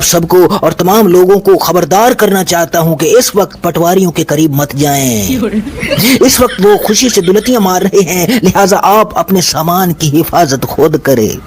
सबको और तमाम लोगों को खबरदार करना चाहता हूँ कि इस वक्त पटवारियों के करीब मत जाएं। इस वक्त वो खुशी से दुलतियां मार रहे हैं, लिहाजा आप अपने सामान की हिफाजत खुद करें।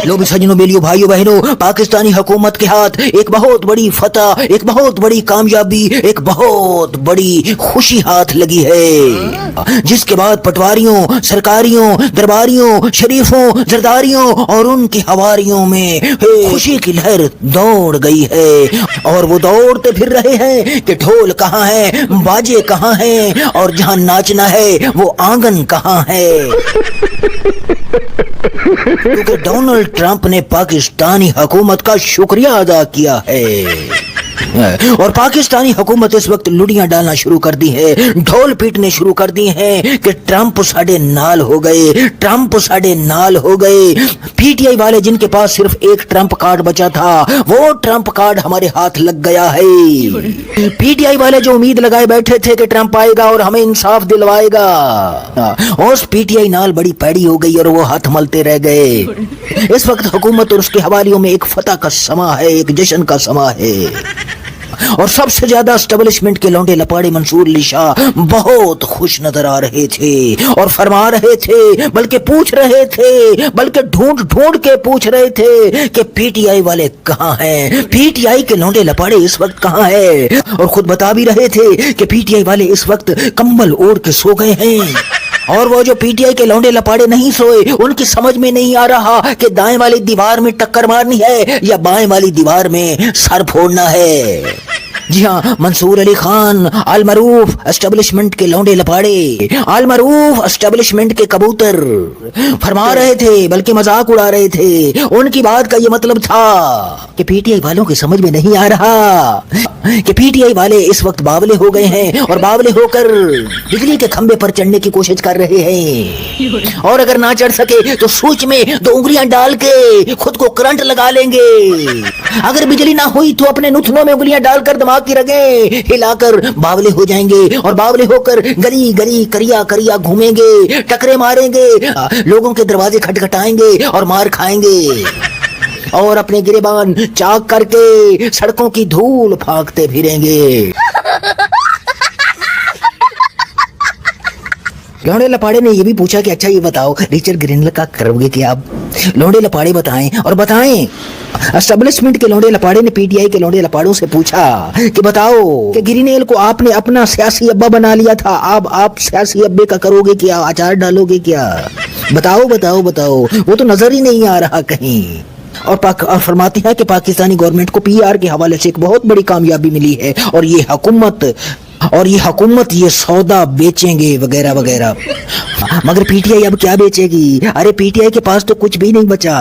लो भी सजनों, बेलियों, भाइयों बहनों, पाकिस्तानी हुकूमत के हाथ एक बहुत बड़ी फतह, एक बहुत बड़ी कामयाबी, एक बहुत बड़ी खुशी हाथ लगी है, जिसके बाद पटवारियों, सरकारियों, दरबारियों, शरीफों, जरदारियों और उनके हवारियों में खुशी की लहर दौड़ गई है। और वो दौड़ते फिर रहे हैं कि ढोल कहाँ है, बाजे कहाँ हैं, और जहाँ नाचना है वो आंगन कहाँ है। क्योंकि डोनाल्ड ट्रंप ने पाकिस्तानी हुकूमत का शुक्रिया अदा किया है और पाकिस्तानी हुकूमत इस वक्त लुड़ियां डालना शुरू कर दी है, ढोल पीटने शुरू कर दी हैं कि ट्रंप साडे नाल हो गए, ट्रंप साडे नाल हो गए। पीटीआई वाले जिनके पास सिर्फ एक ट्रंप कार्ड बचा था, वो ट्रंप कार्ड हमारे हाथ लग गया है। पीटीआई वाले जो उम्मीद लगाए बैठे थे कि ट्रंप आएगा और हमें इंसाफ दिलवाएगा, उस पीटीआई नाल बड़ी पैड़ी हो गई और वो हाथ मलते रह गए। इस वक्त हुकूमत और उसके हवालियों में एक फतह का समा है, एक जश्न का समा है। और सबसे ज्यादा एस्टेब्लिशमेंट के लौंडे लपाड़े मंसूर अली शाह बहुत खुश नजर आ रहे थे और फरमा रहे थे, बल्कि पूछ रहे थे, बल्कि ढूंढ ढूंढ के पूछ रहे थे कि पीटीआई वाले कहाँ हैं, पीटीआई के लौंडे लपाड़े इस वक्त कहाँ हैं। और खुद बता भी रहे थे कि पीटीआई वाले इस वक्त कंबल ओढ़ के सो गए हैं। और वो जो पीटीआई के लौंडे लपाड़े नहीं सोए, उनकी समझ में नहीं आ रहा कि दाएं वाली दीवार में टक्कर मारनी है या बाएं वाली दीवार में सर फोड़ना है। जी हाँ, मंसूर अली खान अल मरूफ एस्टेब्लिशमेंट के लौंडे लपाड़े, अल मरूफ एस्टेब्लिशमेंट के कबूतर फरमा रहे थे, बल्कि मजाक उड़ा रहे थे। उनकी बात का ये मतलब था कि पीटीआई वालों की समझ में नहीं आ रहा कि पीटीआई वाले इस वक्त बावले हो गए हैं और बावले होकर बिजली के खंबे पर चढ़ने की कोशिश कर रहे हैं, और अगर ना चढ़ सके तो सूच में 2 उंगलियां डाल के खुद को करंट लगा लेंगे। अगर बिजली ना हुई तो अपने नुथनों में उंगलियां डालकर दिमाग की रगें हिलाकर बावले हो जाएंगे और बावले होकर गली गली करिया करिया घूमेंगे, टकरे मारेंगे, लोगों के दरवाजे खटखटाएंगे और मार खाएंगे और अपने गिरेबान चाक करके सड़कों की धूल फांकते फिरेंगे। लौंडे लपाड़े ने ये भी पूछा कि अच्छा ये बताओ रिचर्ड ग्रीनल का करोगे क्या आप? लौंडे लपाड़े बताएं और बताएं। एस्टेब्लिशमेंट के लौंडे लपाड़े ने पीटीआई के लौंडे लपाड़ों से पूछा कि बताओ कि ग्रीनल को आपने अपना सियासी अब्बा बना लिया था, अब आप सियासी अब्बे का करोगे क्या, अचार डालोगे क्या? बताओ बताओ बताओ, वो तो नजर ही नहीं आ रहा कहीं। और फरमाती है कि पाकिस्तानी गवर्नमेंट को पीआर के हवाले से एक बहुत बड़ी कामयाबी मिली है और ये हुकूमत ये सौदा बेचेंगे वगैरह वगैरह। मगर पीटीआई अब क्या बेचेगी? अरे पीटीआई के पास तो कुछ भी नहीं बचा।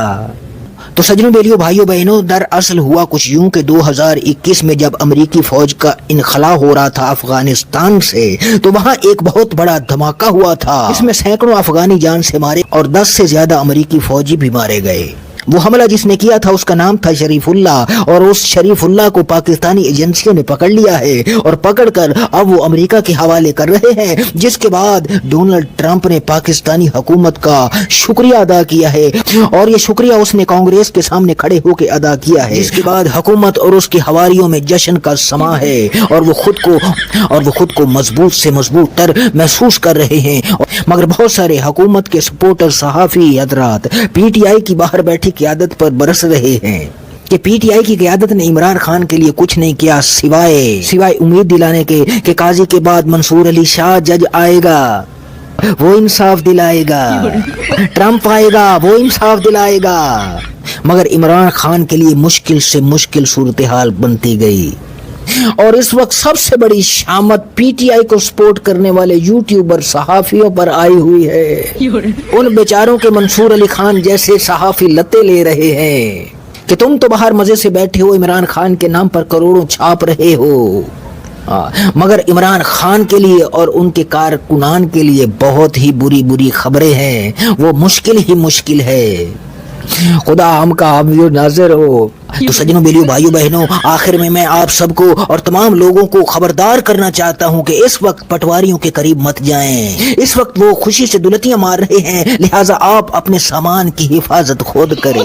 तो सजनों, बेलियों, भाइयों बहनों, दरअसल हुआ कुछ यूं कि 2021 में जब अमेरिकी फौज का इनखला हो रहा था अफगानिस्तान से, तो वहां एक बहुत बड़ा धमाका हुआ था। इसमें सैकड़ों अफगानी जान से मारे और 10 से ज्यादा अमेरिकी फौजी भी मारे गए। वो हमला जिसने किया था उसका नाम था शरीफुल्ला, और उस शरीफुल्ला को पाकिस्तानी एजेंसियों ने पकड़ लिया है और पकड़कर अब वो अमेरिका के हवाले कर रहे हैं। जिसके बाद डोनाल्ड ट्रंप ने पाकिस्तानी हुकूमत का शुक्रिया अदा किया है और ये शुक्रिया उसने कांग्रेस के सामने खड़े होकर अदा किया है। जिसके बाद हुकूमत और उसके हवारियों में जश्न का समा है और वो खुद को मजबूत से मजबूत तर महसूस कर रहे हैं। मगर बहुत सारे हुकूमत के सपोर्टर सहाफी हजरात पीटीआई की बाहर बैठी क़यादत पर बरस रहे हैं कि पीटीआई की क़यादत ने इमरान खान के लिए कुछ नहीं किया सिवाय उम्मीद दिलाने के कि काजी के बाद मंसूर अली शाह जज आएगा, वो इंसाफ दिलाएगा, ट्रंप आएगा, वो इंसाफ दिलाएगा। मगर इमरान खान के लिए मुश्किल से मुश्किल सूरत हाल बनती गई और इस वक्त सबसे बड़ी शामत पीटीआई को सपोर्ट करने वाले यूट्यूबर सहाफियों पर आई हुई है। उन बेचारों के मंसूर अली खान जैसे सहाफी लते ले रहे हैं कि तुम तो बाहर मजे से बैठे हो, इमरान खान के नाम पर करोड़ों छाप रहे हो, मगर इमरान खान के लिए और उनके कारकुनान के लिए बहुत ही बुरी बुरी खबरें हैं। वो मुश्किल ही मुश्किल है। खुदा हम का हामिद नाज़िर हो। تو سجنوں بیلیوں بھائیوں بہنوں آخر میں آپ سب کو اور تمام لوگوں کو خبردار کرنا چاہتا ہوں کہ اس وقت پٹواریوں کے قریب مت جائیں. اس وقت وہ خوشی سے دلتیاں مار رہے ہیں, لہٰذا آپ اپنے سامان کی حفاظت خود کریں.